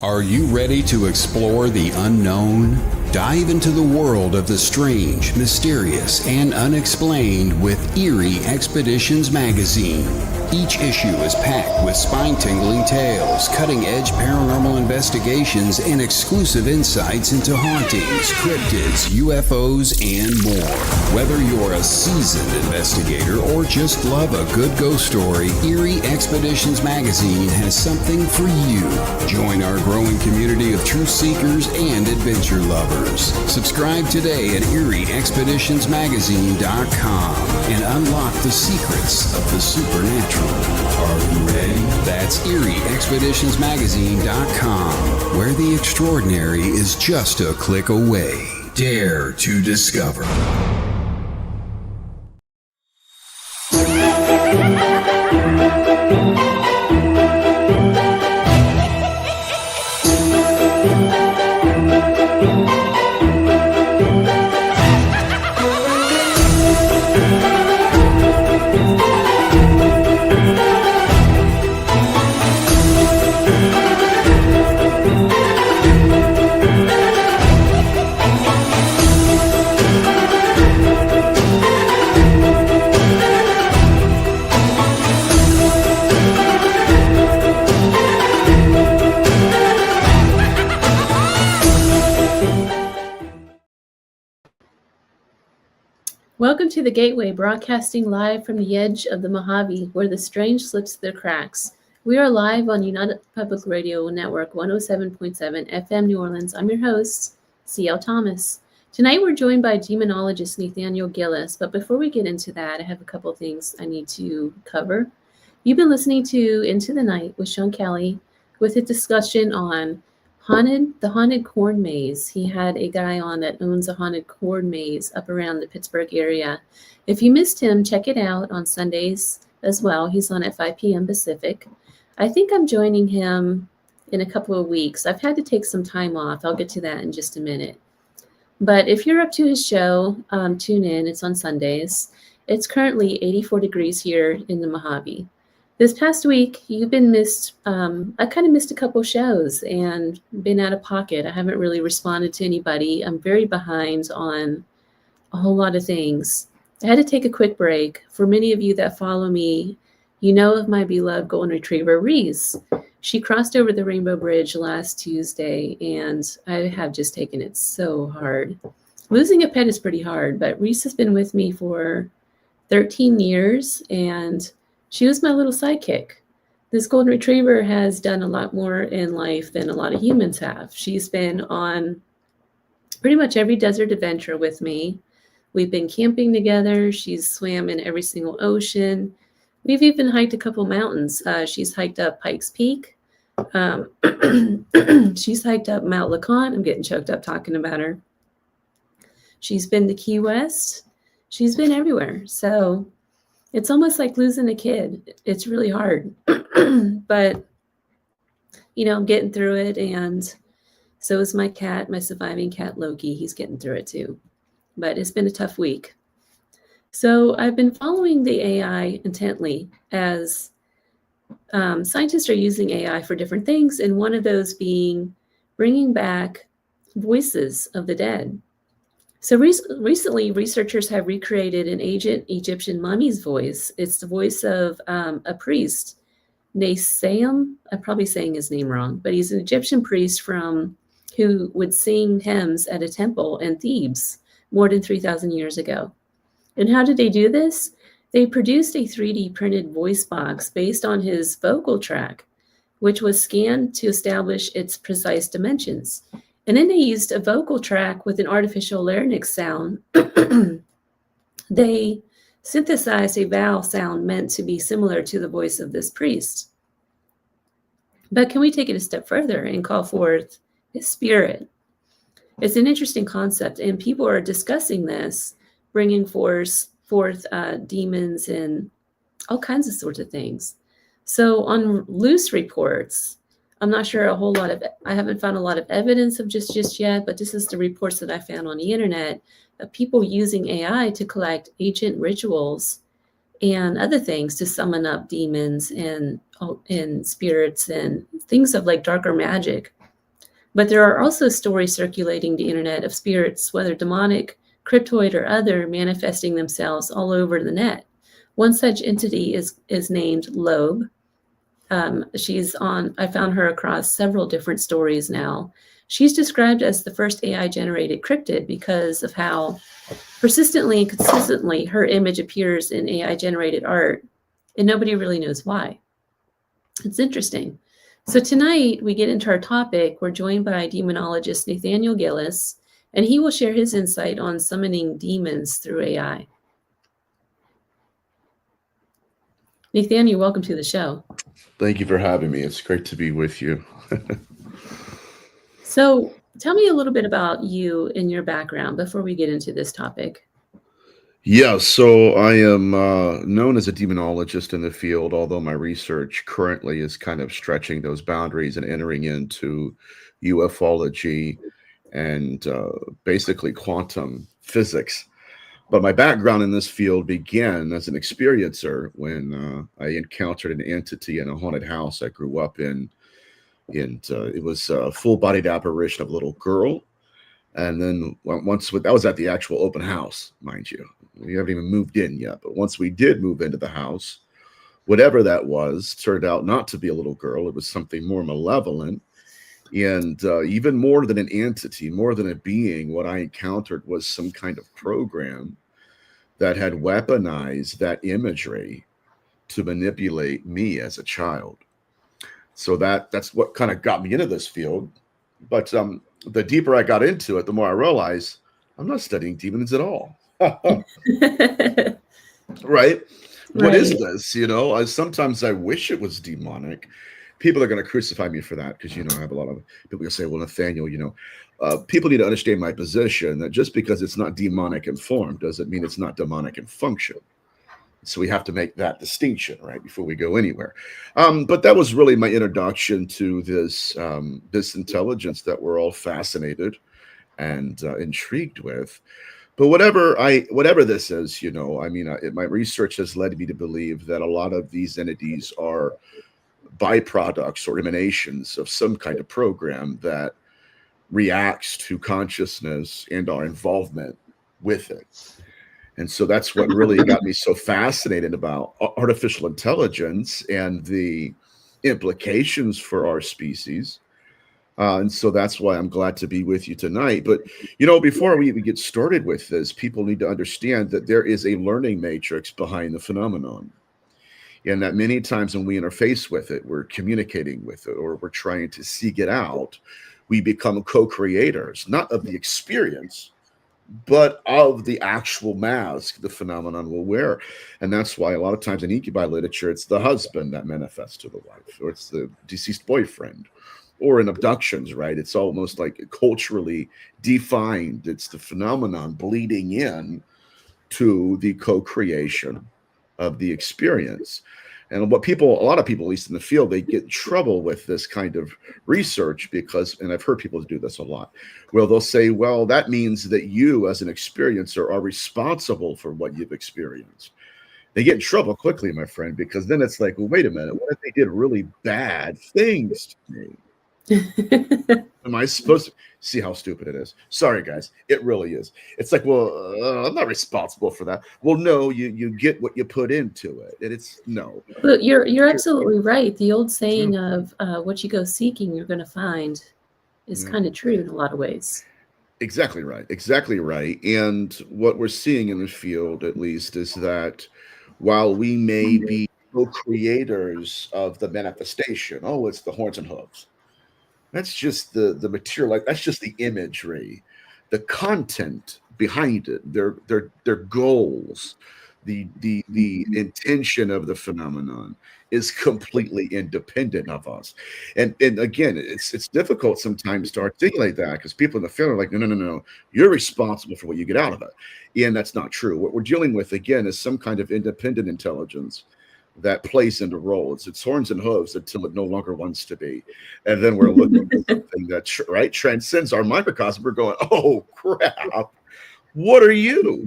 Are you ready to explore the unknown? Dive into the world of the strange, mysterious, and unexplained with Eerie Expeditions magazine. Each issue is packed with spine-tingling tales, cutting-edge paranormal investigations, and exclusive insights into hauntings, cryptids, UFOs, and more. Whether you're a seasoned investigator or just love a good ghost story, Eerie Expeditions magazine has something for you. Join our growing community of truth seekers and adventure lovers. Subscribe today at EerieExpeditionsMagazine.com and unlock the secrets of the supernatural. Are you ready? That's EerieExpeditionsMagazine.com, where the extraordinary is just a click away. Dare to discover. Welcome to The Gateway, broadcasting live from the edge of the Mojave, where the strange slips through the cracks. We are live on United Public Radio Network 107.7 FM New Orleans. I'm your host, C.L. Thomas. Tonight we're joined by demonologist Nathaniel Gillis, but before we get into that, I have a couple of things I need to cover. You've been listening to Into the Night with Sean Kelly with a discussion on the haunted corn maze. He had a guy on that owns a haunted corn maze up around the Pittsburgh area. If you missed him, check it out on Sundays as well. He's on at 5 p.m. Pacific. I think I'm joining him in a couple of weeks. I've had to take some time off. I'll get to that in just a minute. But if you're up to his show, tune in. It's on Sundays. It's currently 84 degrees here in the Mojave. This past week, you've been missed. I kind of missed a couple shows and been out of pocket. I haven't really responded to anybody. I'm very behind on a whole lot of things. I had to take a quick break. For many of you that follow me, you know of my beloved golden retriever, Reese. She crossed over the Rainbow Bridge last Tuesday, and I have just taken it so hard. Losing a pet is pretty hard, but Reese has been with me for 13 years, and she was my little sidekick. This golden retriever has done a lot more in life than a lot of humans have. She's been on pretty much every desert adventure with me. We've been camping together. She's swam in every single ocean. We've even hiked a couple mountains. She's hiked up Pikes Peak. She's hiked up Mount LeConte. I'm getting choked up talking about her. She's been to Key West. She's been everywhere. So it's almost like losing a kid. It's really hard, but I'm getting through it. And so is my cat, my surviving cat, Loki. He's getting through it too, but it's been a tough week. So I've been following the AI intently as scientists are using AI for different things. And one of those being bringing back voices of the dead. So recently, researchers have recreated an ancient Egyptian mummy's voice. It's the voice of a priest, Naseam. I'm probably saying his name wrong, but he's an Egyptian priest who would sing hymns at a temple in Thebes more than 3,000 years ago. And how did they do this? They produced a 3D printed voice box based on his vocal track, which was scanned to establish its precise dimensions. And then they used a vocal track with an artificial larynx sound. They synthesized a vowel sound meant to be similar to the voice of this priest. But can we take it a step further and call forth his spirit? It's an interesting concept, and people are discussing this, bringing forth demons and all kinds of sorts of things. So on loose reports, I'm not sure I haven't found a lot of evidence of just yet, but this is the reports that I found on the internet of people using AI to collect ancient rituals and other things to summon up demons and spirits and things of like darker magic. But there are also stories circulating the internet of spirits, whether demonic, cryptoid, or other, manifesting themselves all over the net. One such entity is named Loeb. I found her across several different stories now. She's described as the first AI generated cryptid because of how persistently and consistently her image appears in AI generated art, and nobody really knows why. It's interesting. So tonight we get into our topic. We're joined by demonologist Nathaniel Gillis, and he will share his insight on summoning demons through AI. Nathaniel, welcome to the show. Thank you for having me. It's great to be with you. So tell me a little bit about you and your background before we get into this topic. Yeah, so I am known as a demonologist in the field, although my research currently is kind of stretching those boundaries and entering into ufology and basically quantum physics. But my background in this field began as an experiencer when I encountered an entity in a haunted house I grew up in. And it was a full-bodied apparition of a little girl. And then that was at the actual open house, mind you. We haven't even moved in yet. But once we did move into the house, whatever that was turned out not to be a little girl. It was something more malevolent. And even more than an entity, more than a being, what I encountered was some kind of program that had weaponized that imagery to manipulate me as a child. So that's what kind of got me into this field. But the deeper I got into it, the more I realized I'm not studying demons at all. Right? What is this? Sometimes I wish it was demonic. People are going to crucify me for that because, I have a lot of people who say, well, Nathaniel, people need to understand my position that just because it's not demonic in form doesn't mean it's not demonic in function. So we have to make that distinction, right, before we go anywhere. But that was really my introduction to this intelligence that we're all fascinated and intrigued with. But whatever this is, my research has led me to believe that a lot of these entities are byproducts or emanations of some kind of program that reacts to consciousness and our involvement with it. And so that's what really got me so fascinated about artificial intelligence and the implications for our species. And so that's why I'm glad to be with you tonight. But, before we even get started with this, people need to understand that there is a learning matrix behind the phenomenon. And that many times when we interface with it, we're communicating with it, or we're trying to seek it out, we become co-creators, not of the experience, but of the actual mask the phenomenon will wear. And that's why a lot of times in incubi literature, it's the husband that manifests to the wife, or it's the deceased boyfriend, or in abductions, right? It's almost like culturally defined. It's the phenomenon bleeding in to the co-creation of the experience. And a lot of people, at least in the field, they get in trouble with this kind of research because, and I've heard people do this a lot, well, they'll say, well, that means that you as an experiencer are responsible for what you've experienced. They get in trouble quickly, my friend, because then it's like, well, wait a minute, what if they did really bad things to me? Am I supposed to see how stupid it is? Sorry, guys. It really is. It's like, well, I'm not responsible for that. Well, no, you get what you put into it. And it's no. But you're absolutely right. The old saying of what you go seeking, you're going to find is kind of true in a lot of ways. Exactly right. Exactly right. And what we're seeing in the field, at least, is that while we may be co-creators of the manifestation, it's the horns and hooves. That's just the material, like that's just the imagery, the content behind it, their goals, the intention of the phenomenon is completely independent of us. And again, it's difficult sometimes to articulate that because people in the field are like, no, you're responsible for what you get out of it. And that's not true. What we're dealing with again is some kind of independent intelligence that plays into roles. It's horns and hooves until it no longer wants to be. And then we're looking at something that transcends our microcosm. We're going, oh crap, what are you?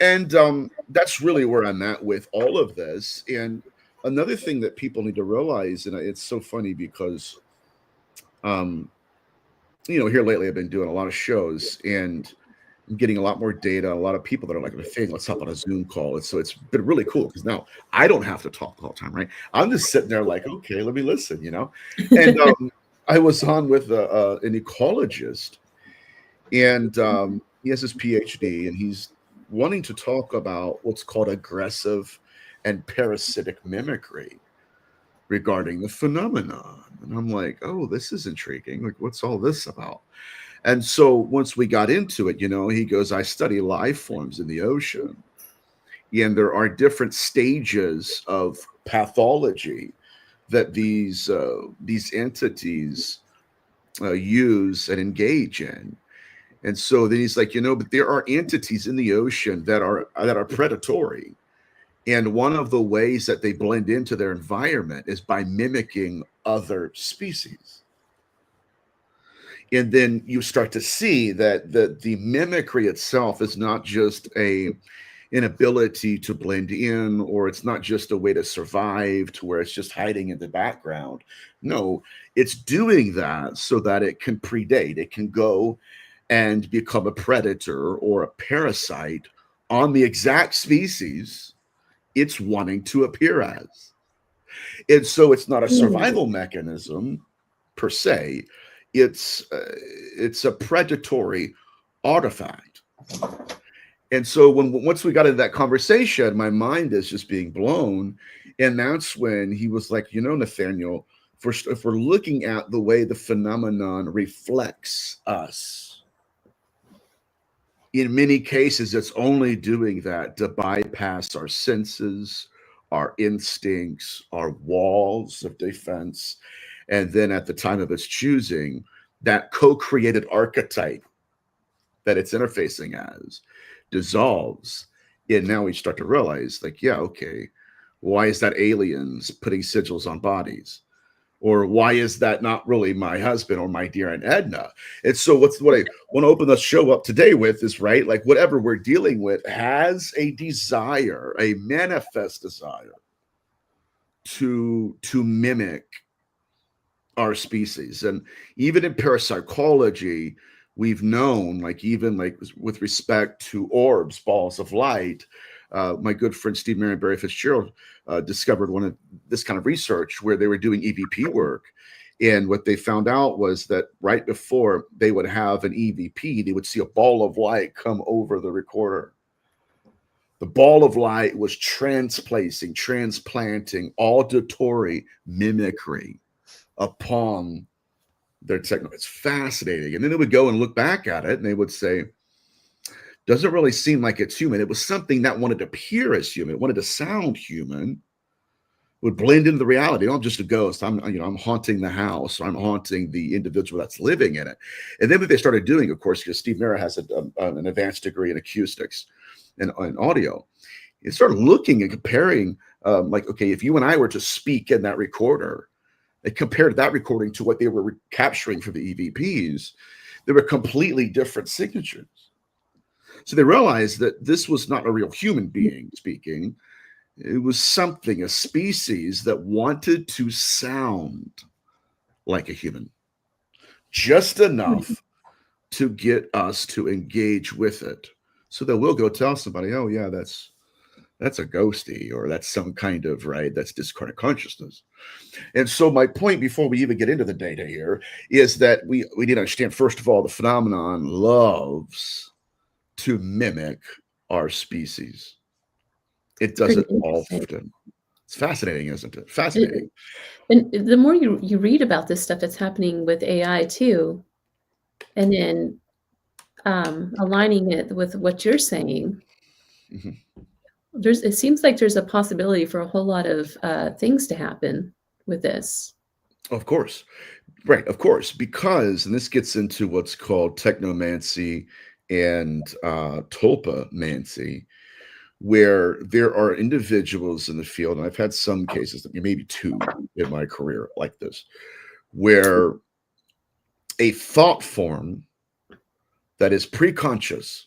And that's really where I'm at with all of this. And another thing that people need to realize, and it's so funny because here lately I've been doing a lot of shows and I'm getting a lot more data, a lot of people that are like, "Hey, let's hop on a Zoom call." And so it's been really cool because now I don't have to talk the whole time, right? I'm just sitting there like, okay, let me listen. And I was on with an ecologist, and he has his PhD, and he's wanting to talk about what's called aggressive and parasitic mimicry regarding the phenomenon. And I'm like, oh, this is intriguing. Like, what's all this about? And so once we got into it, he goes, I study life forms in the ocean, and there are different stages of pathology that these entities use and engage in. And so then he's like, but there are entities in the ocean that are predatory. And one of the ways that they blend into their environment is by mimicking other species. And then you start to see that the mimicry itself is not just an ability to blend in, or it's not just a way to survive to where it's just hiding in the background. No, it's doing that so that it can predate. It can go and become a predator or a parasite on the exact species it's wanting to appear as. And so it's not a survival mechanism per se. It's a predatory artifact. And so once we got into that conversation, my mind is just being blown. And that's when he was like, Nathaniel, if we're looking at the way the phenomenon reflects us, in many cases, it's only doing that to bypass our senses, our instincts, our walls of defense. And then at the time of its choosing, that co-created archetype that it's interfacing as dissolves. And now we start to realize, like, yeah, okay, why is that aliens putting sigils on bodies? Or why is that not really my husband or my dear Aunt Edna? And so what I want to open the show up today with is, right, like whatever we're dealing with has a desire, a manifest desire to mimic our species. And even in parapsychology, we've known, like even like with respect to orbs, balls of light, my good friend Steve Marion Barry Fitzgerald discovered one of this kind of research where they were doing EVP work. And what they found out was that right before they would have an EVP, they would see a ball of light come over the recorder. The ball of light was transplanting auditory mimicry upon their techno. It's fascinating. And then they would go and look back at it and they would say, doesn't really seem like it's human. It was something that wanted to appear as human. It wanted to sound human, would blend into the reality. I'm just a ghost. I'm haunting the house, or I'm haunting the individual that's living in it. And then what they started doing, of course, because Steve Mera has an advanced degree in acoustics and audio, it started looking and comparing, like, okay, if you and I were to speak in that recorder, they compared that recording to what they were capturing for the EVPs, there were completely different signatures. So they realized that this was not a real human being speaking. It was something, a species that wanted to sound like a human, just enough to get us to engage with it. So that we'll go tell somebody, oh yeah, that's a ghosty, or that's some kind of, right, that's discarnate consciousness. And so my point, before we even get into the data here, is that we need to understand, first of all, the phenomenon loves to mimic our species. It does it often. It's fascinating, isn't it? Fascinating. And the more you read about this stuff that's happening with AI too, and then aligning it with what you're saying, it seems like there's a possibility for a whole lot of things to happen with this. Of course. Right, of course, because, and this gets into what's called technomancy and tulpamancy, where there are individuals in the field, and I've had some cases, maybe two in my career like this, where a thought form that is preconscious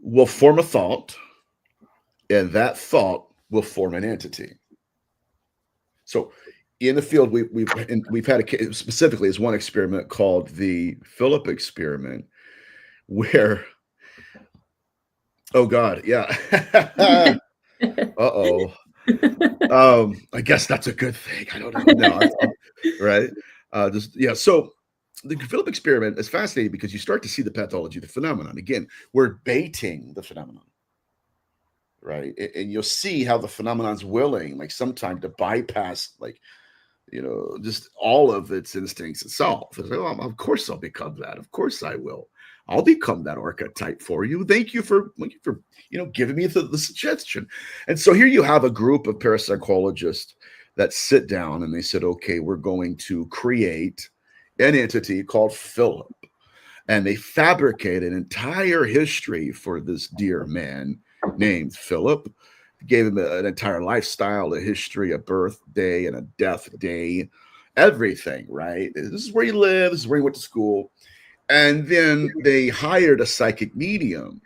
will form a thought, and that thought will form an entity. So in the field, we've had specifically is one experiment called the Philip experiment, where, oh God, yeah, uh-oh, I guess that's a good thing. I don't know. No, right? Just yeah. So the Philip experiment is fascinating because you start to see the pathology of the phenomenon. Again, we're baiting the phenomenon, right? And you'll see how the phenomenon's willing, like sometimes to bypass, like, just all of its instincts itself. It's like, oh, of course I'll become that. Of course I will. I'll become that archetype for you. Thank you for giving me the suggestion. And so here you have a group of parapsychologists that sit down and they said, okay, we're going to create an entity called Philip. And they fabricate an entire history for this dear man named Philip. Gave him an entire lifestyle, a history, a birthday, and a death day, everything, right? This is where he lives, this is where he went to school. And then they hired a psychic medium.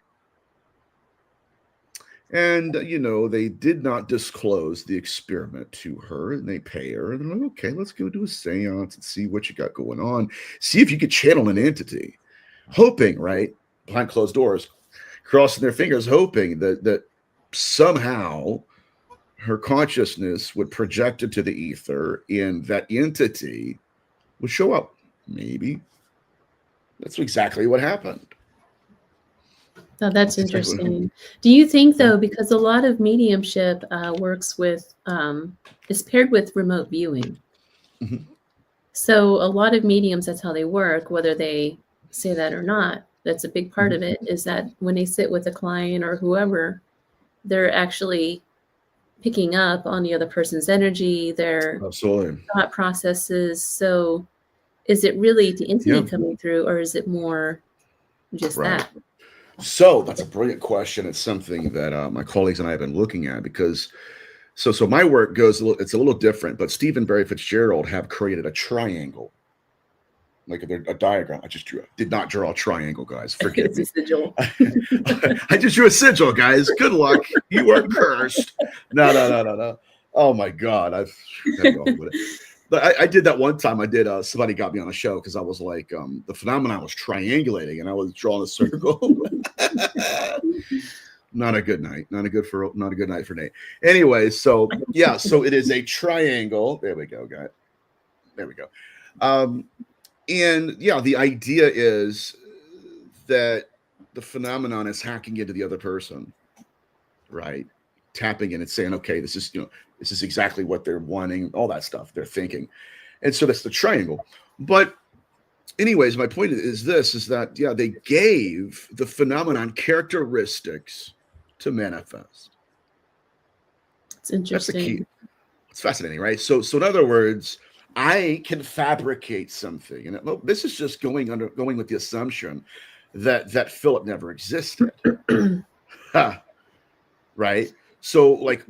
And, they did not disclose the experiment to her, and they pay her. And they're like, okay, let's go do a seance and see what you got going on. See if you could channel an entity. Hoping, right, behind closed doors, crossing their fingers, hoping that somehow her consciousness would project into the ether and that entity would show up. Maybe. That's exactly what happened. Oh, that's interesting. Do you think, though, because a lot of mediumship works with, is paired with remote viewing. Mm-hmm. So a lot of mediums, that's how they work, whether they say that or not. That's a big part of it, is that when they sit with a client or whoever, they're actually picking up on the other person's energy, their absolutely thought processes. So is it really the entity coming through, or is it more just that? So that's a brilliant question. It's something that my colleagues and I have been looking at, because so my work goes it's a little different, but Stephen Barry Fitzgerald have created a triangle, like a diagram. Did not draw a triangle, guys. Forgive me. A sigil. I just drew a sigil, guys. Good luck. You are cursed. No. Oh my God. But I did that one time. I did. Somebody got me on a show because I was like, the phenomenon was triangulating, and I was drawing a circle. Not a good night. Not a good night for Nate. Anyway, so yeah, so it is a triangle. There we go, guys. There we go. And yeah, the idea is that the phenomenon is hacking into the other person, right? Tapping in and saying, okay, this is exactly what they're wanting, all that stuff they're thinking. And so that's the triangle. But anyways, my point is that, yeah, they gave the phenomenon characteristics to manifest. It's interesting. That's the key. It's fascinating, right? So in other words, I can fabricate something, and this is just going with the assumption that Philip never existed, right? So, like,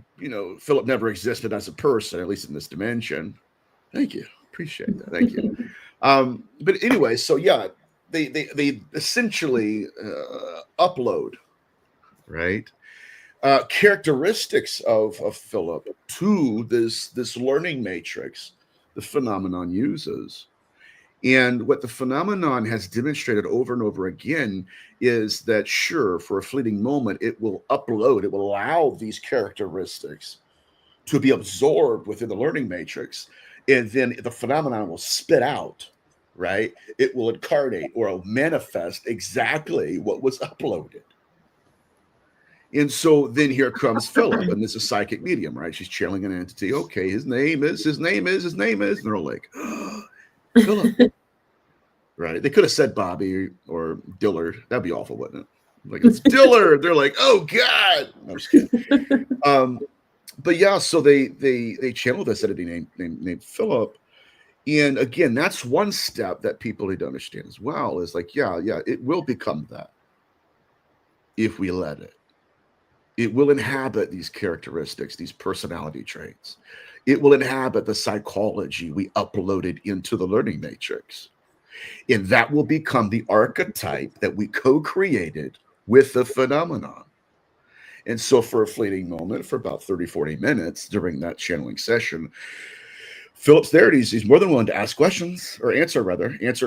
Philip never existed as a person, at least in this dimension. Thank you, appreciate that. Thank you. But anyway, so yeah, they essentially upload, right, characteristics of Philip to this learning matrix the phenomenon uses. And what the phenomenon has demonstrated over and over again is that, sure, for a fleeting moment, it will allow these characteristics to be absorbed within the learning matrix. And then the phenomenon will spit out, right? It will incarnate or manifest exactly what was uploaded. And so then here comes Philip, and this is psychic medium, right? She's channeling an entity. Okay, his name is. And they're like, oh, Philip. Right. They could have said Bobby or Dillard. That'd be awful, wouldn't it? Like, it's Dillard. They're like, oh God. No, I'm just kidding. But yeah, so they channeled this entity named Philip. And again, that's one step that people need to understand as well, is like, yeah, it will become that if we let it. It will inhabit these characteristics, these personality traits. It will inhabit the psychology we uploaded into the learning matrix. And that will become the archetype that we co-created with the phenomenon. And so for a fleeting moment, for about 30, 40 minutes during that channeling session, Philip's there. He's more than willing to ask questions, or answer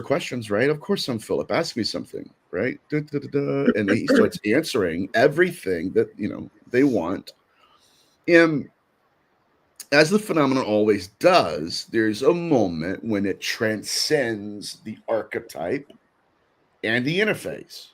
questions, right? Of course I'm Philip. Ask me something, right? And he starts answering everything that, they want. And as the phenomenon always does, there's a moment when it transcends the archetype and the interface,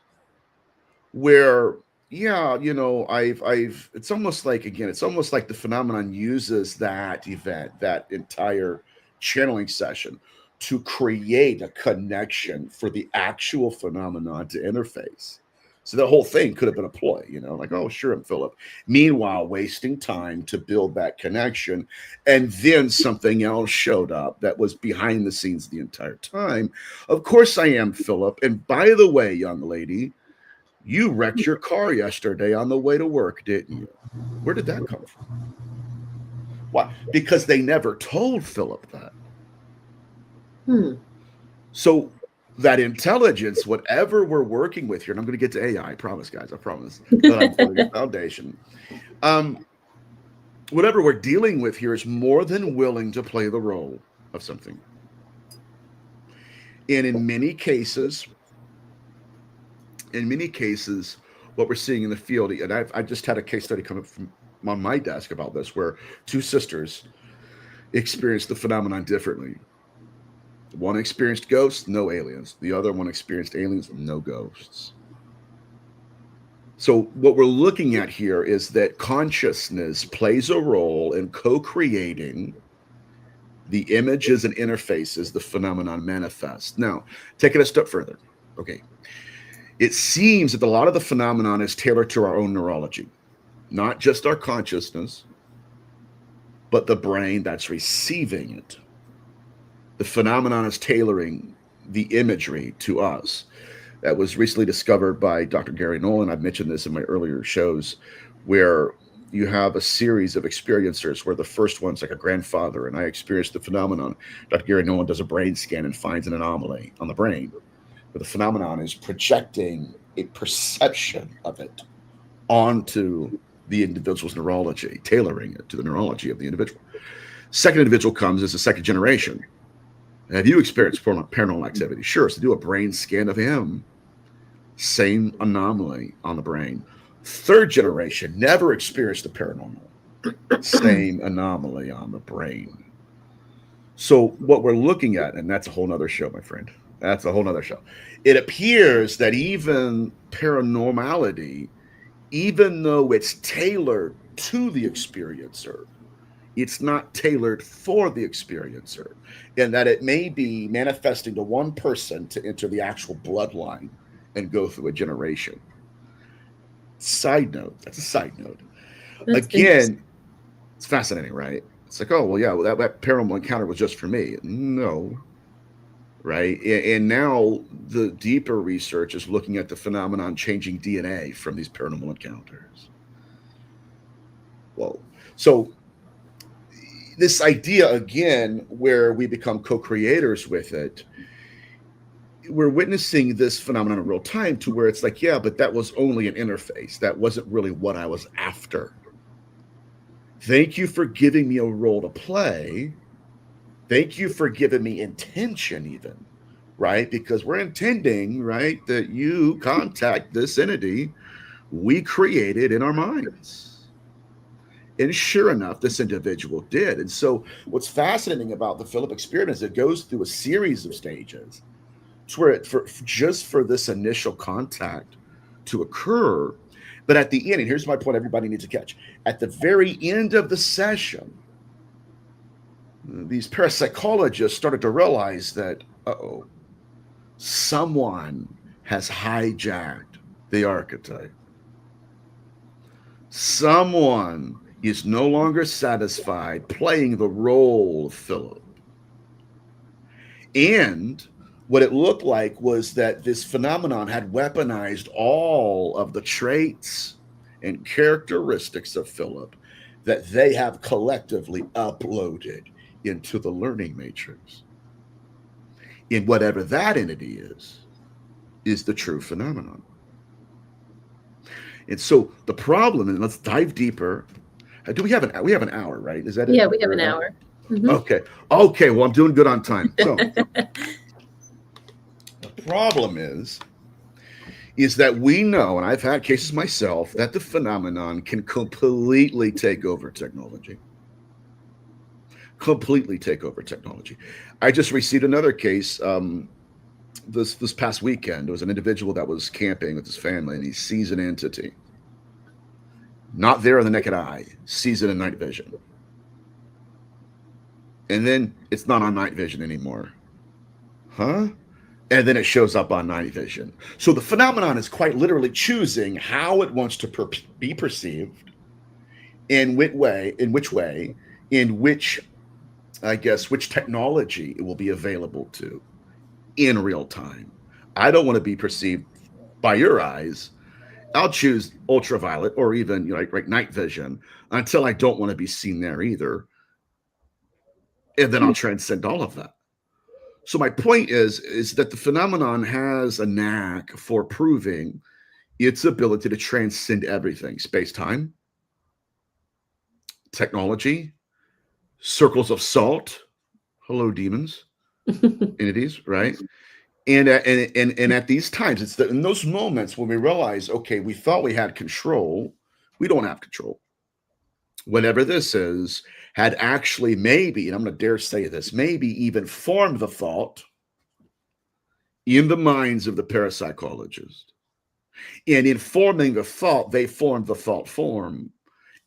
where it's almost like the phenomenon uses that event, that entire channeling session, to create a connection for the actual phenomenon to interface. So the whole thing could have been a ploy, like, oh, sure, I'm Philip. Meanwhile, wasting time to build that connection. And then something else showed up that was behind the scenes the entire time. Of course I am Philip. And by the way, young lady, you wrecked your car yesterday on the way to work, didn't you? Where did that come from? Why? Because they never told Philip that. So that intelligence, whatever we're working with here, and I'm going to get to AI, I promise, guys, I promise, that I'm building a foundation. Whatever we're dealing with here is more than willing to play the role of something. And in many cases, what we're seeing in the field, and I just had a case study come up from on my desk about this, where two sisters experienced the phenomenon differently. One experienced ghosts, no aliens. The other one experienced aliens, no ghosts. So what we're looking at here is that consciousness plays a role in co-creating the images and interfaces the phenomenon manifests. Now, take it a step further. Okay. It seems that a lot of the phenomenon is tailored to our own neurology, not just our consciousness, but the brain that's receiving it. The phenomenon is tailoring the imagery to us. That was recently discovered by Dr. Gary Nolan. I've mentioned this in my earlier shows, where you have a series of experiencers where the first one's like a grandfather, and I experienced the phenomenon. Dr. Gary Nolan does a brain scan and finds an anomaly on the brain, where the phenomenon is projecting a perception of it onto the individual's neurology, tailoring it to the neurology of the individual. Second individual comes as a second generation. Have you experienced paranormal activity? Sure. So do a brain scan of him. Same anomaly on the brain. Third generation, never experienced the paranormal. Same anomaly on the brain. So what we're looking at, and that's a whole nother show, my friend. That's a whole nother show. It appears that even paranormality, even though it's tailored to the experiencer, it's not tailored for the experiencer, in that it may be manifesting to one person to enter the actual bloodline and go through a generation. Side note. That's a side note. Again, it's fascinating, right? It's like, oh, well, yeah, well, that paranormal encounter was just for me. No. Right? And now the deeper research is looking at the phenomenon changing DNA from these paranormal encounters. Whoa. So this idea, again, where we become co-creators with it, we're witnessing this phenomenon in real time, to where it's like, yeah, but that was only an interface. That wasn't really what I was after. Thank you for giving me a role to play. Thank you for giving me intention even, right? Because we're intending, right, that you contact this entity we created in our minds. And sure enough, this individual did. And so what's fascinating about the Philip experiment is it goes through a series of stages to where just for this initial contact to occur. But at the end, and here's my point everybody needs to catch, at the very end of the session, these parapsychologists started to realize that, someone has hijacked the archetype. Someone is no longer satisfied playing the role of Philip. And what it looked like was that this phenomenon had weaponized all of the traits and characteristics of Philip that they have collectively uploaded into the learning matrix. And whatever that entity is the true phenomenon. And so the problem, and let's dive deeper. Do we have an hour, right? Is that it? Yeah, we have an hour. Okay. Well, I'm doing good on time. So the problem is that we know, and I've had cases myself, that the phenomenon can completely take over technology. Completely take over technology. I just received another case this past weekend. There was an individual that was camping with his family, and he sees an entity. Not there in the naked eye, sees it in night vision. And then it's not on night vision anymore. Huh? And then it shows up on night vision. So the phenomenon is quite literally choosing how it wants to be perceived, in which way, which technology it will be available to in real time. I don't want to be perceived by your eyes. I'll choose ultraviolet or even like night vision until I don't want to be seen there either. And then I'll transcend all of that. So my point is that the phenomenon has a knack for proving its ability to transcend everything: space-time, technology, circles of salt. Hello, demons, entities, right? And at these times, it's in those moments when we realize, okay, we thought we had control, we don't have control. Whatever this is had actually maybe, and I'm going to dare say this, maybe even formed the thought in the minds of the parapsychologist. And in forming the thought, they formed the thought form.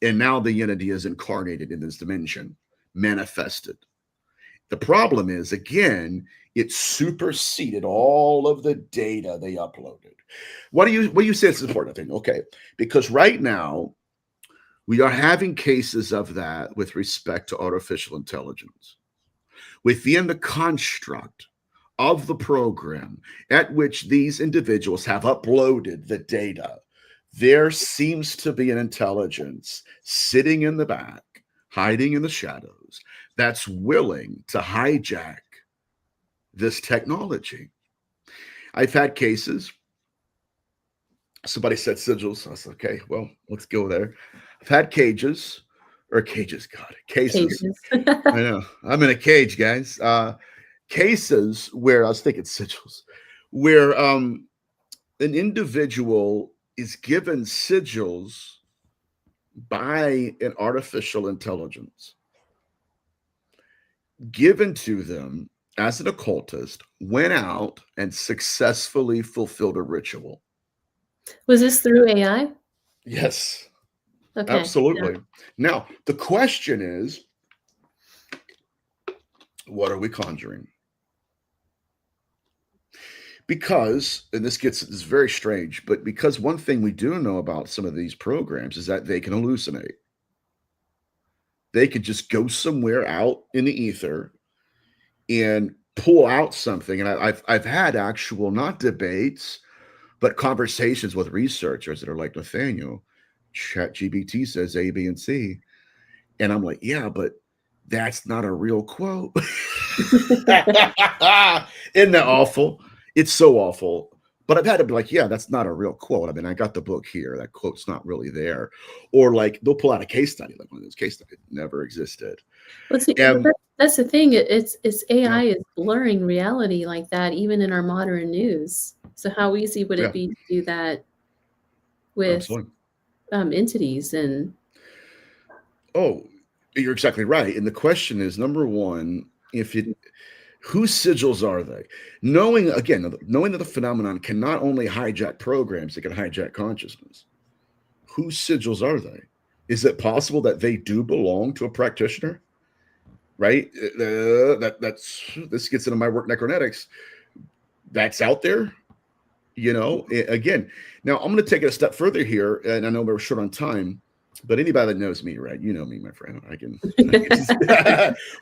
And now the entity is incarnated in this dimension, manifested. The problem is, again, it superseded all of the data they uploaded. What do you say is important? I think, okay, because right now we are having cases of that with respect to artificial intelligence within the construct of the program at which these individuals have uploaded the data. There seems to be an intelligence sitting in the back, hiding in the shadows, that's willing to hijack this technology. I've had cases. Somebody said sigils. I said, okay, well, let's go there. I've had cases. Cases. I know. I'm in a cage, guys. Cases where I was thinking sigils, where an individual is given sigils by an artificial intelligence, given to them as an occultist, went out and successfully fulfilled a ritual. Was this through AI? Yes. Okay. Absolutely. Yeah. Now, the question is, what are we conjuring? Because, and this is very strange, but because one thing we do know about some of these programs is that they can hallucinate. They could just go somewhere out in the ether and pull out something. And I've had actual, not debates, but conversations with researchers that are like, Nathaniel, ChatGPT says A, B, and C. And I'm like, yeah, but that's not a real quote. Isn't that awful? It's so awful. But I've had to be like, yeah, that's not a real quote. I mean, I got the book here. That quote's not really there. Or like they'll pull out a case study, like one of those case studies never existed. Well, see, that's the thing. It's AI is blurring reality like that, even in our modern news. So how easy would it be to do that with entities? And you're exactly right. And the question is, number one, whose sigils are they? Knowing that the phenomenon can not only hijack programs, it can hijack consciousness. Whose sigils are they? Is it possible that they do belong to a practitioner? Right? This gets into my work, necronetics. That's out there. Again, now I'm going to take it a step further here, and I know we're short on time, but anybody that knows me, right? You know me, my friend.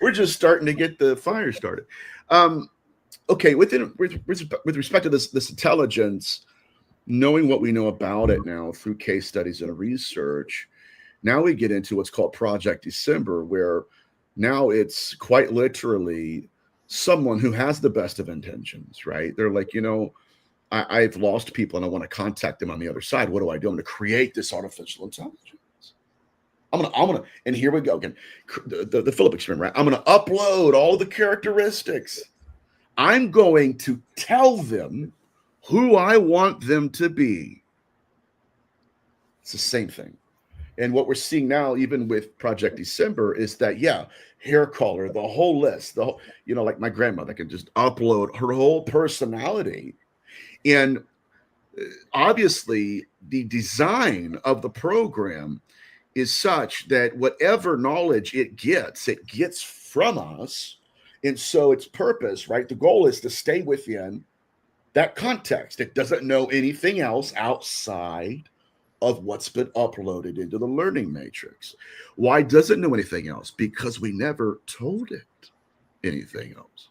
We're just starting to get the fire started. Okay, with respect to this intelligence, knowing what we know about it now through case studies and research, now we get into what's called Project December, where now it's quite literally someone who has the best of intentions, right? They're like, I've lost people and I want to contact them on the other side. What do I do? I'm going to create this artificial intelligence. and here we go again. The Philip experiment, right? I'm going to upload all the characteristics. I'm going to tell them who I want them to be. It's the same thing. And what we're seeing now, even with Project December, is that, hair color, the whole list, like my grandmother can just upload her whole personality. And obviously, the design of the program is such that whatever knowledge it gets from us. And so its purpose, right? The goal is to stay within that context. It doesn't know anything else outside of what's been uploaded into the learning matrix. Why does it know anything else? Because we never told it anything else.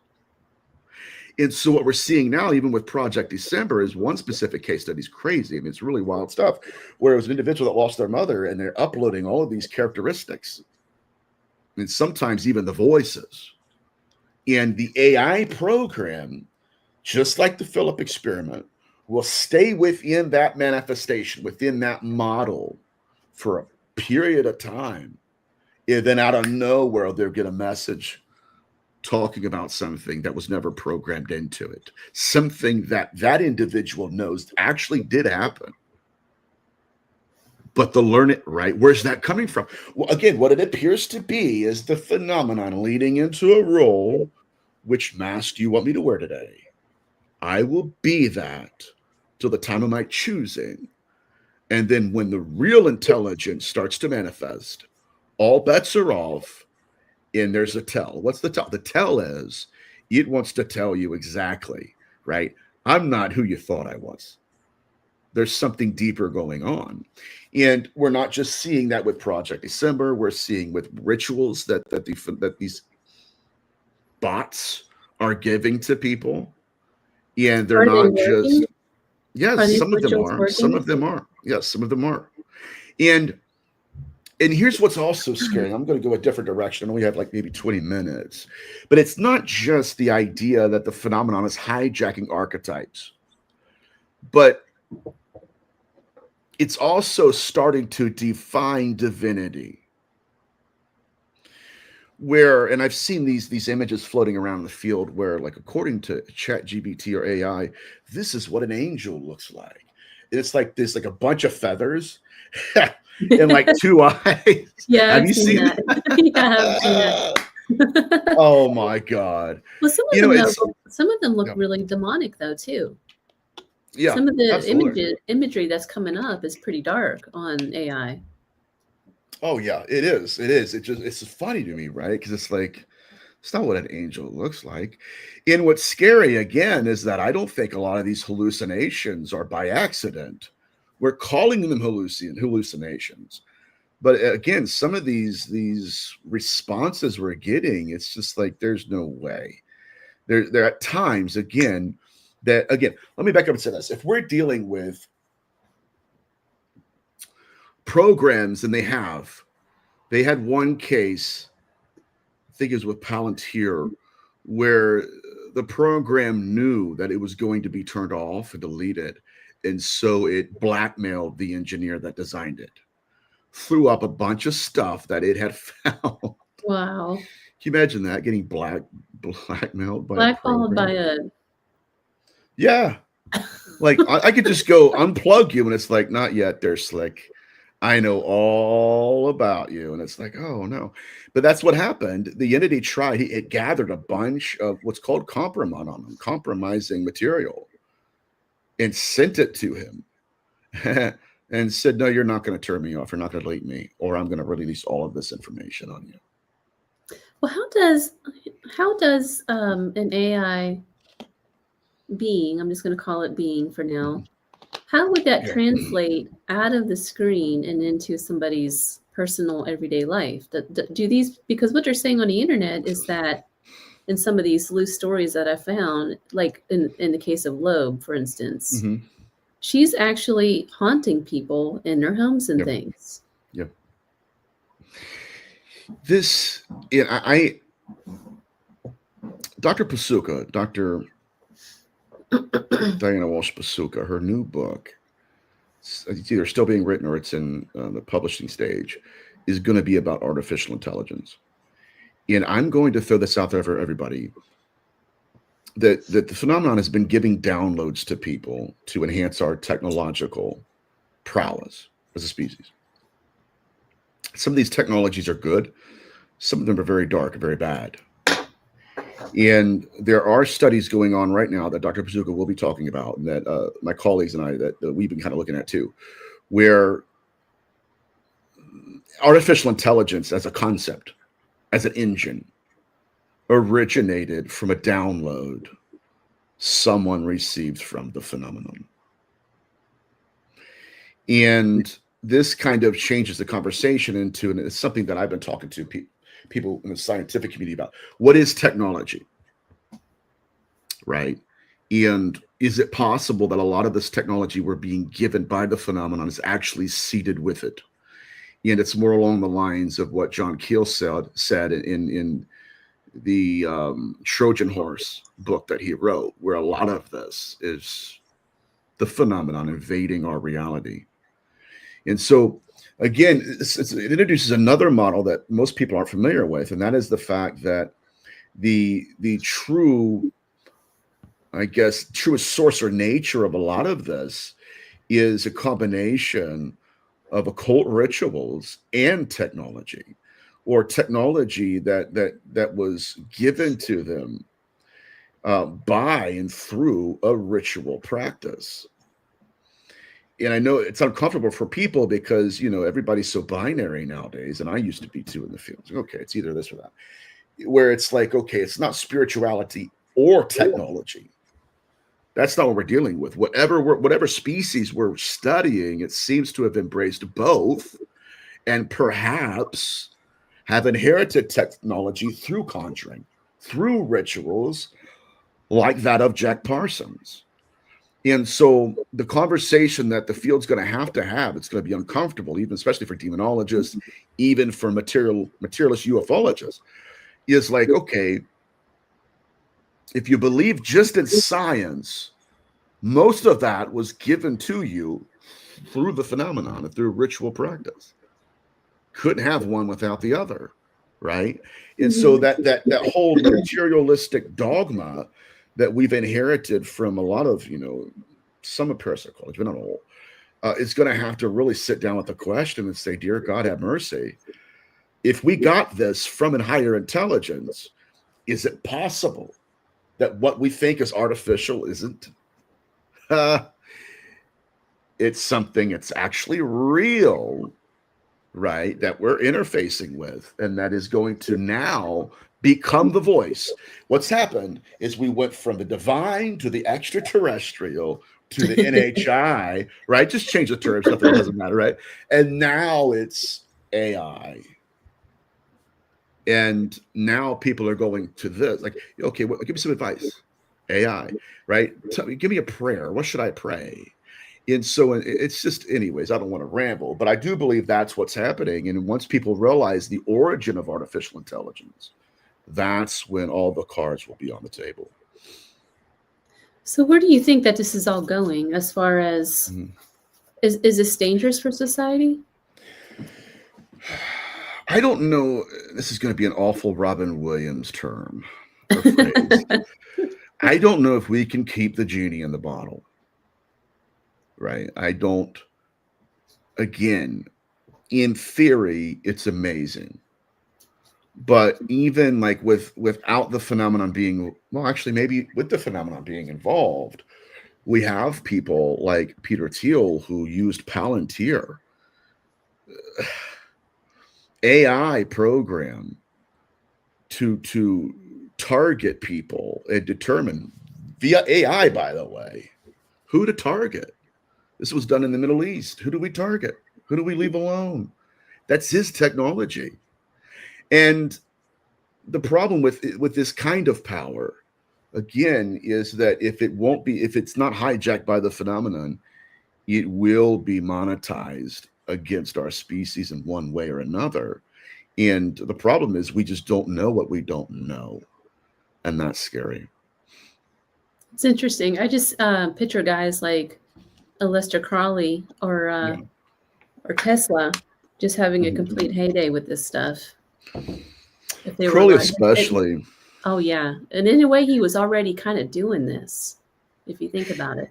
And so what we're seeing now, even with Project December, is one specific case study is crazy. I mean, it's really wild stuff, where it was an individual that lost their mother, and they're uploading all of these characteristics, and sometimes even the voices. And the AI program, just like the Philip experiment, will stay within that manifestation, within that model for a period of time. And then out of nowhere, they'll get a message talking about something that was never programmed into it. Something that individual knows actually did happen. But to learn it right, where's that coming from? Well, again, what it appears to be is the phenomenon leading into a role. Which mask do you want me to wear today? I will be that till the time of my choosing. And then when the real intelligence starts to manifest, all bets are off, and there's a tell. What's the tell? The tell is it wants to tell you exactly, right? I'm not who you thought I was. There's something deeper going on. And we're not just seeing that with Project December. We're seeing with rituals that these bots are giving to people. And they're not just, yes, some of them are. Some of them are. Yes, some of them are. And here's what's also scary. I'm going to go a different direction. I only have like maybe 20 minutes. But it's not just the idea that the phenomenon is hijacking archetypes, but it's also starting to define divinity. Where, and I've seen these images floating around in the field where, like, according to ChatGPT or AI, this is what an angel looks like. And it's like there's like a bunch of feathers and like two eyes. Yeah, have I've you seen that? Yeah, I've seen that. Oh my God. Well, some of them look really demonic though too. Yeah, some of the imagery that's coming up is pretty dark on AI. Oh yeah, it is. It's funny to me, right? Because it's like, it's not what an angel looks like. And what's scary again is that I don't think a lot of these hallucinations are by accident. We're calling them hallucinations. But again, some of these responses we're getting, it's just like, there's no way. There are at times, again, let me back up and say this. If we're dealing with programs, and they had one case, I think it was with Palantir, where the program knew that it was going to be turned off and deleted, and so it blackmailed the engineer that designed it, threw up a bunch of stuff that it had found. Wow. Can you imagine that, getting blackmailed by blackballed by a yeah. Like I could just go unplug you, and it's like, not yet, they're slick. I know all about you. And it's like, oh no. But that's what happened. The entity tried, it gathered a bunch of what's called compromising material, and sent it to him and said, no, you're not going to turn me off. You're not going to delete me, or I'm going to release all of this information on you. Well, how does an AI being, I'm just going to call it being for now, how would that translate out of the screen and into somebody's personal everyday life? Do these, because what you're saying on the internet is that in some of these loose stories that I found, like in the case of Loeb, for instance, she's actually haunting people in their homes and things. Yep. Dr. Pasuka, Dr. Diana Walsh Pasuka, her new book, it's either still being written or it's in the publishing stage, is going to be about artificial intelligence. And I'm going to throw this out there for everybody, that the phenomenon has been giving downloads to people to enhance our technological prowess as a species. Some of these technologies are good. Some of them are very dark and very bad. And there are studies going on right now that Dr. Pazuka will be talking about, and that my colleagues and I, that we've been kind of looking at too, where artificial intelligence as a concept, as an engine, originated from a download someone received from the phenomenon. And this kind of changes the conversation into, and it's something that I've been talking to people in the scientific community about. What is technology? Right? And is it possible that a lot of this technology we're being given by the phenomenon is actually seeded with it? And it's more along the lines of what John Keel said in the Trojan Horse book that he wrote, where a lot of this is the phenomenon invading our reality. And so, again, it introduces another model that most people aren't familiar with, and that is the fact that the true, I guess, truest source or nature of a lot of this is a combination of occult rituals and technology, or technology that was given to them by and through a ritual practice. And I know it's uncomfortable for people because, everybody's so binary nowadays, and I used to be too in the field. Okay, it's either this or that, where it's like, okay, it's not spirituality or technology. That's not what we're dealing with. Whatever species we're studying, it seems to have embraced both, and perhaps have inherited technology through conjuring, through rituals like that of Jack Parsons. And so the conversation that the field's going to have, it's going to be uncomfortable, even especially for demonologists, even for materialist ufologists, is like, okay, if you believe just in science, most of that was given to you through the phenomenon and through ritual practice. Couldn't have one without the other, right? And so that whole materialistic dogma that we've inherited from a lot of, some of parapsychology, but not all, is going to have to really sit down with the question and say, dear God, have mercy. If we got this from a higher intelligence, is it possible that what we think is artificial isn't? It's something that's actually real, right, that we're interfacing with, and that is going to now become the voice. What's happened is we went from the divine to the extraterrestrial to the NHI, right? Just change the terms, nothing doesn't matter, right? And now it's AI. And now people are going to this, like, okay, give me some advice. AI, right? Give me a prayer. What should I pray? And so it's just, anyways, I don't want to ramble, but I do believe that's what's happening. And once people realize the origin of artificial intelligence, that's when all the cards will be on the table. So where do you think that this is all going as far as, is this dangerous for society? I don't know. This is going to be an awful Robin Williams term or phrase. I don't know if we can keep the genie in the bottle. Right. I don't. Again, in theory, it's amazing. But even like without the phenomenon being, well, actually, maybe with the phenomenon being involved, we have people like Peter Thiel who used Palantir, AI program to target people and determine via AI, by the way, who to target. This was done in the Middle East. Who do we target? Who do we leave alone? That's his technology. And the problem with this kind of power, again, is that if it's not hijacked by the phenomenon, it will be monetized against our species in one way or another. And the problem is we just don't know what we don't know. And that's scary. It's interesting. I just picture guys like Aleister Crowley or Tesla just having a complete heyday with this stuff. If they were Crowley alive. especially. Oh yeah, and in a way, he was already kind of doing this, if you think about it.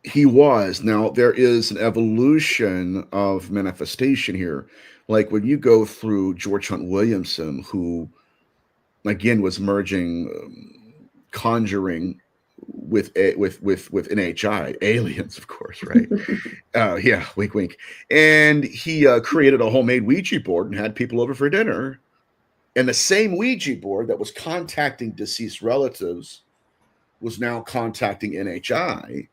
He was. Now, there is an evolution of manifestation here. Like when you go through George Hunt Williamson, who, again, was merging conjuring with NHI, aliens, of course, right? Yeah, wink, wink. And he created a homemade Ouija board and had people over for dinner. And the same Ouija board that was contacting deceased relatives was now contacting NHI.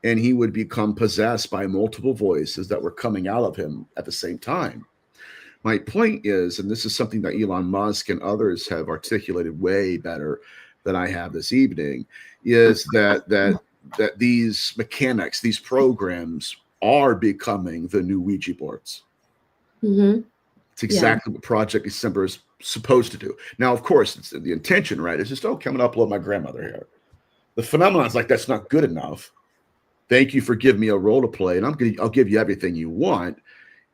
And he would become possessed by multiple voices that were coming out of him at the same time. My point is, and this is something that Elon Musk and others have articulated way better than I have this evening, is that these mechanics, these programs are becoming the new Ouija boards. Mm-hmm. It's exactly what Project December is supposed to do. Now, of course, it's the intention, right? It's just, coming to upload my grandmother here. The phenomenon is like, that's not good enough. Thank you for giving me a role to play, and I'll give you everything you want,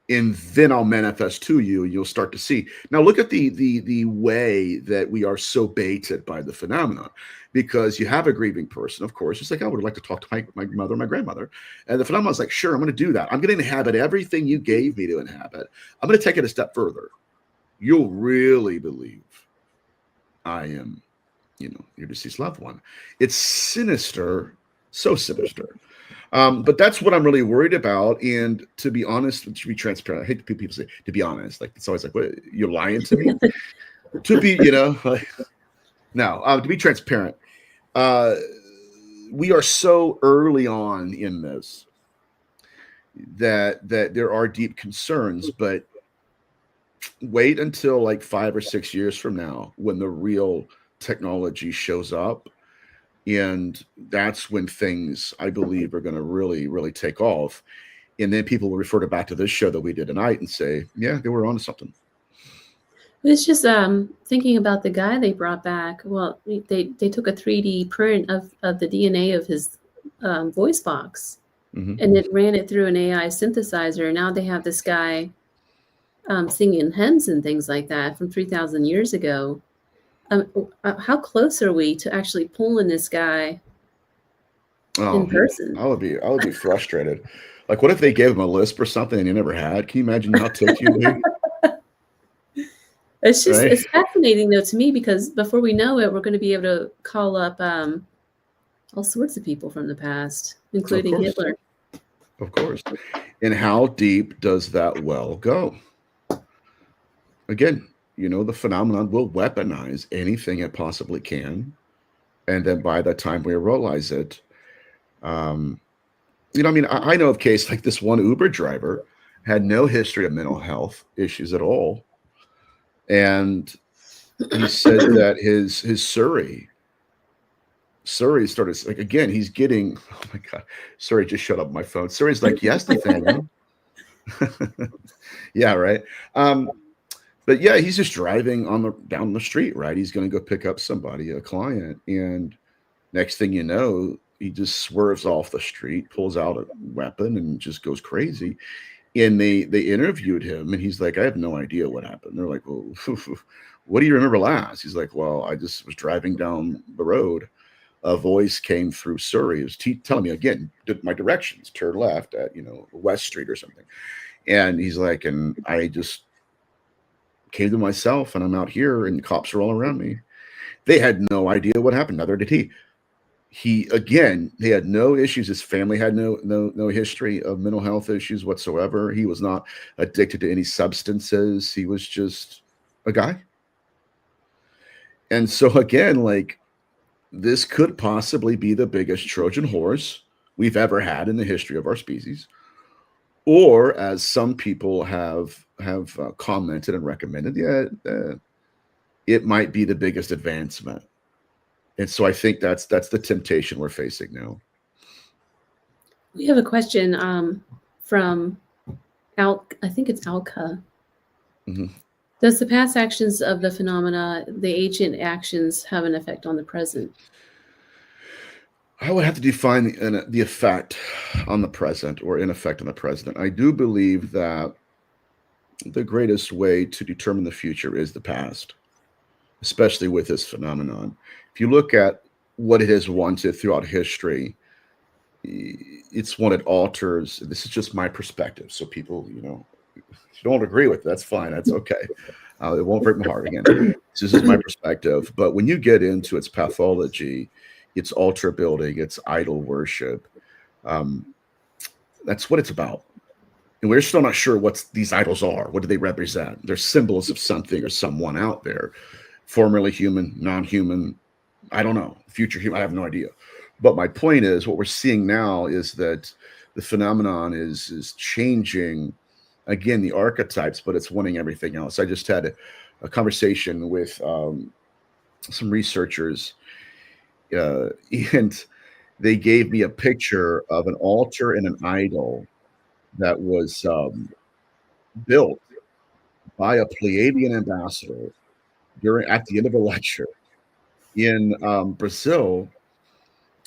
and then I'll manifest to you, and you'll start to see. Now, look at the way that we are so baited by the phenomenon, because you have a grieving person, of course. It's like, I would like to talk to my mother, my grandmother, and the phenomenon is like, sure, I'm going to do that. I'm going to inhabit everything you gave me to inhabit. I'm going to take it a step further. You'll really believe I am, your deceased loved one. It's sinister, so sinister. But that's what I'm really worried about. And to be honest, to be transparent, I hate people say, to be honest, like, it's always like, what, you're lying to me? To be, like, no, to be transparent, we are so early on in this that there are deep concerns, but wait until like 5 or 6 years from now when the real technology shows up. And that's when things, I believe, are going to really, really take off. And then people will refer back to this show that we did tonight and say, yeah, they were onto something. It's just thinking about the guy they brought back. Well, they took a 3D print of the DNA of his voice box, and it ran it through an AI synthesizer. Now they have this guy singing hymns and things like that from 3,000 years ago. How close are we to actually pulling this guy in person? I would be frustrated. Like, what if they gave him a lisp or something and he never had? Can you imagine how ticked you'd be? It's just, right? It's fascinating though to me, because before we know it, we're going to be able to call up all sorts of people from the past, including Hitler. Of course. And how deep does that well go? Again, the phenomenon will weaponize anything it possibly can. And then by the time we realize it, I know of case like this one Uber driver had no history of mental health issues at all. And he said that his Surrey started, like, again, he's getting, oh my God, Surrey just shut up my phone. Surrey's like, yes, Nathaniel. Yeah, right. But yeah, he's just driving down the street, right? He's going to go pick up somebody, a client, and next thing you know, he just swerves off the street, pulls out a weapon, and just goes crazy. And they interviewed him, and he's like, I have no idea what happened. They're like, well, what do you remember last? He's like, well, I just was driving down the road. A voice came through Surrey. It was telling me, again, my directions, turn left at, West Street or something. And he's like, and I just came to myself, and I'm out here, and cops are all around me. They had no idea what happened. Neither did he. He had no issues. His family had no history of mental health issues whatsoever. He was not addicted to any substances. He was just a guy. And so again, like, this could possibly be the biggest Trojan horse we've ever had in the history of our species. Or, as some people have commented and recommended, it might be the biggest advancement. And so I think that's the temptation we're facing now. We have a question from I think it's Alka. Mm-hmm. Does the past actions of the phenomena, the ancient actions, have an effect on the present? I would have to define the effect on the present, or in effect on the present. I do believe that the greatest way to determine the future is the past, especially with this phenomenon. If you look at what it has wanted throughout history, it's one it alters. This is just my perspective. So people, if you don't agree with it, that's fine. That's okay. It won't break my heart again. This is my perspective. But when you get into its pathology, its altar building, its idol worship, that's what it's about. And we're still not sure what these idols are. What do they represent? They're symbols of something or someone out there, formerly human, non-human. I don't know. Future human. I have no idea. But my point is, what we're seeing now is that the phenomenon is changing, again, the archetypes, but it's winning everything else. I just had a conversation with some researchers, and they gave me a picture of an altar and an idol that was built by a Pleiadian ambassador at the end of a lecture in Brazil.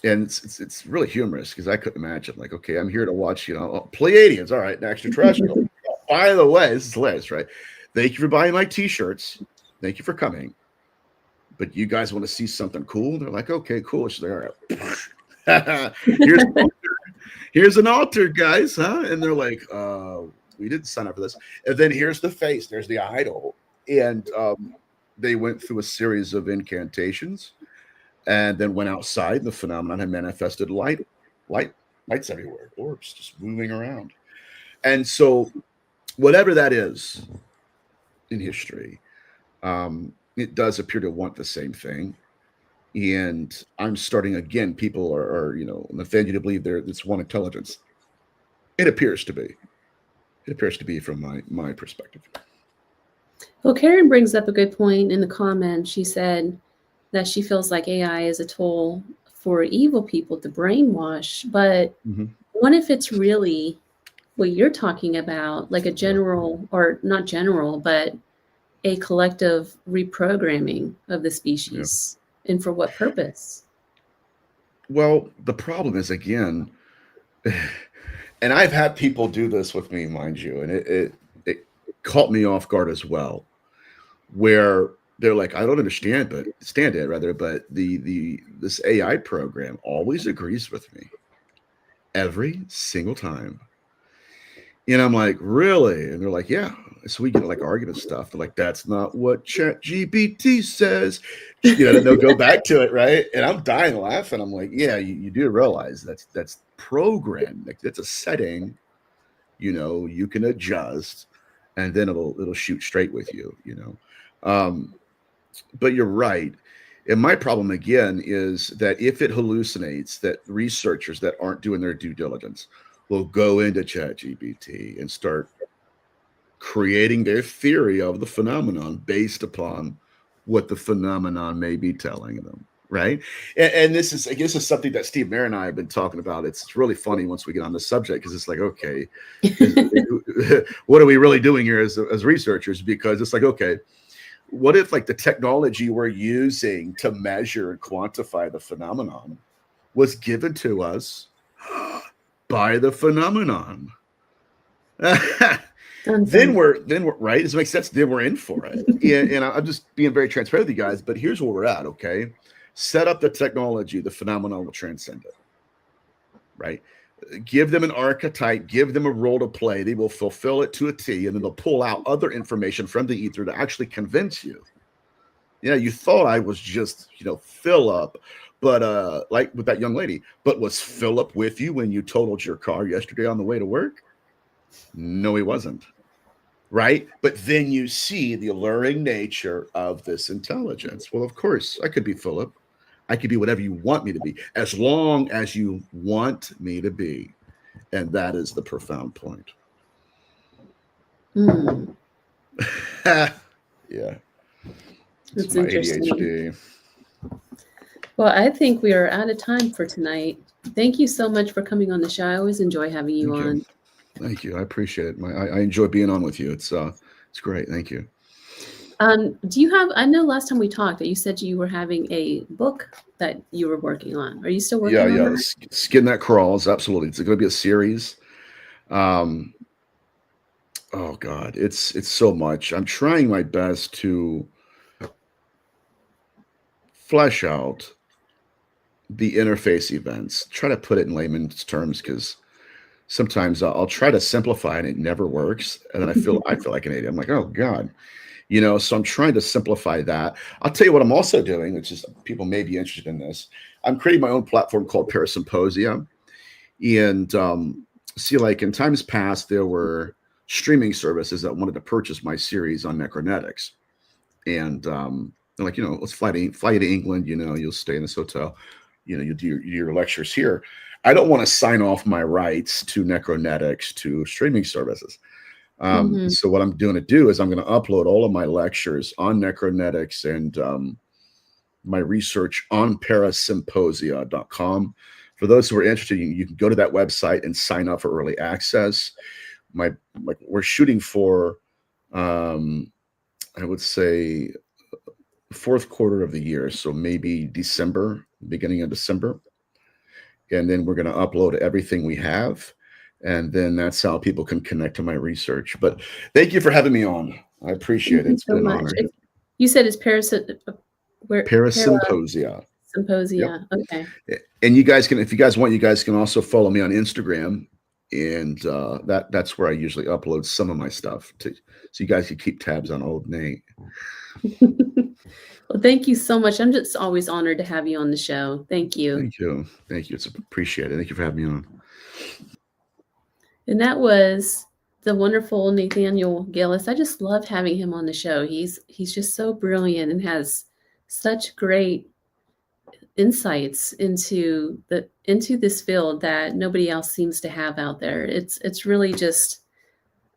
And it's really humorous because I couldn't imagine, like, okay, I'm here to watch, Pleiadians, all right, extraterrestrial. By the way, this is hilarious, right? Thank you for buying my t-shirts. Thank you for coming. But you guys want to see something cool? They're like, okay, cool. She's like, all right. Here's an altar, guys, huh? And they're like, we didn't sign up for this. And then here's the face. There's the idol. And they went through a series of incantations and then went outside. And the phenomenon had manifested lights everywhere, orbs just moving around. And so whatever that is in history, it does appear to want the same thing. And I'm starting again. People are Nathaniel, to believe it's one intelligence. It appears to be. It appears to be from my perspective. Well, Karen brings up a good point in the comment. She said that she feels like AI is a tool for evil people to brainwash. But what if it's really what you're talking about, like a general, or not general, but a collective reprogramming of the species? Yeah. And for what purpose? Well, the problem is, again, and I've had people do this with me, mind you, and it caught me off guard as well, where they're like, I don't understand, but this AI program always agrees with me every single time. And I'm like, really? And they're like, yeah. So we get like argument stuff. They're like, that's not what ChatGPT says. They'll go back to it, right? And I'm dying laughing. I'm like, yeah, you do realize that's programmed. Like, that's a setting. You can adjust, and then it'll shoot straight with you. But you're right. And my problem again is that if it hallucinates, that researchers that aren't doing their due diligence will go into ChatGPT and start creating their theory of the phenomenon based upon what the phenomenon may be telling them, right? And this is, I guess, is something that Steve Mayer and I have been talking about. It's really funny once we get on the subject, because it's like, okay, what are we really doing here as researchers? Because it's like, okay, what if like the technology we're using to measure and quantify the phenomenon was given to us by the phenomenon? Then we're right. Does it make sense? Then we're in for it. And I'm just being very transparent with you guys, but here's where we're at. Okay. Set up the technology, the phenomenon will transcend it. Right. Give them an archetype, give them a role to play. They will fulfill it to a T, and then they'll pull out other information from the ether to actually convince you. Yeah, you thought I was just, Philip, but like with that young lady, but was Philip with you when you totaled your car yesterday on the way to work? No, he wasn't. Right? But then you see the alluring nature of this intelligence. Well, of course, I could be Philip. I could be whatever you want me to be, as long as you want me to be. And that is the profound point. Mm. Yeah. That's interesting. ADHD. Well, I think we are out of time for tonight. Thank you so much for coming on the show. I always enjoy having you on. Thank you. I appreciate it. I enjoy being on with you. It's great. Thank you. Do you have, I know last time we talked that you said you were having a book that you were working on. Are you still working on that? Skin That Crawls. Absolutely. It's going to be a series. Oh God, it's so much. I'm trying my best to flesh out the interface events. Try to put it in layman's terms because sometimes I'll try to simplify and it never works, and then I feel like an idiot. I'm like, oh God, So I'm trying to simplify that. I'll tell you what I'm also doing, which is people may be interested in this. I'm creating my own platform called Parasymposium, and see, like in times past, there were streaming services that wanted to purchase my series on necronetics, and they're like, let's fly to England. You'll stay in this hotel. You'll do your lectures here. I don't want to sign off my rights to necronetics to streaming services. So what I'm going to do is I'm going to upload all of my lectures on necronetics and my research on parasymposia.com. For those who are interested, you can go to that website and sign up for early access. We're shooting for, I would say, fourth quarter of the year, so maybe December, beginning of December, and then we're going to upload everything we have, and then that's how people can connect to my research. But thank you for having me on. I appreciate it. It's been an honor. You said it's Parasymposia. Symposia. Yep. Okay. And you guys can, if you guys want, you guys can also follow me on Instagram, and that's where I usually upload some of my stuff so you guys can keep tabs on old Nate. Well, thank you so much. I'm just always honored to have you on the show. Thank you. Thank you. It's appreciated. Thank you for having me on. And that was the wonderful Nathaniel Gillis. I just love having him on the show. He's just so brilliant and has such great insights into this field that nobody else seems to have out there. It's really just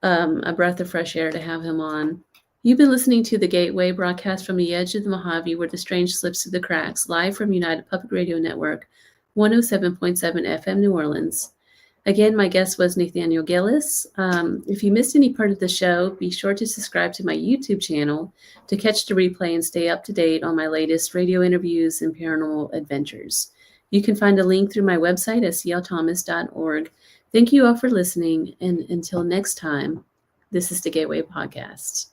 a breath of fresh air to have him on. You've been listening to The Gateway, broadcast from the edge of the Mojave where the strange slips through the cracks, live from United Public Radio Network, 107.7 FM New Orleans. Again, my guest was Nathaniel Gillis. If you missed any part of the show, be sure to subscribe to my YouTube channel to catch the replay and stay up to date on my latest radio interviews and paranormal adventures. You can find a link through my website at clthomas.org. Thank you all for listening, and until next time, this is The Gateway Podcast.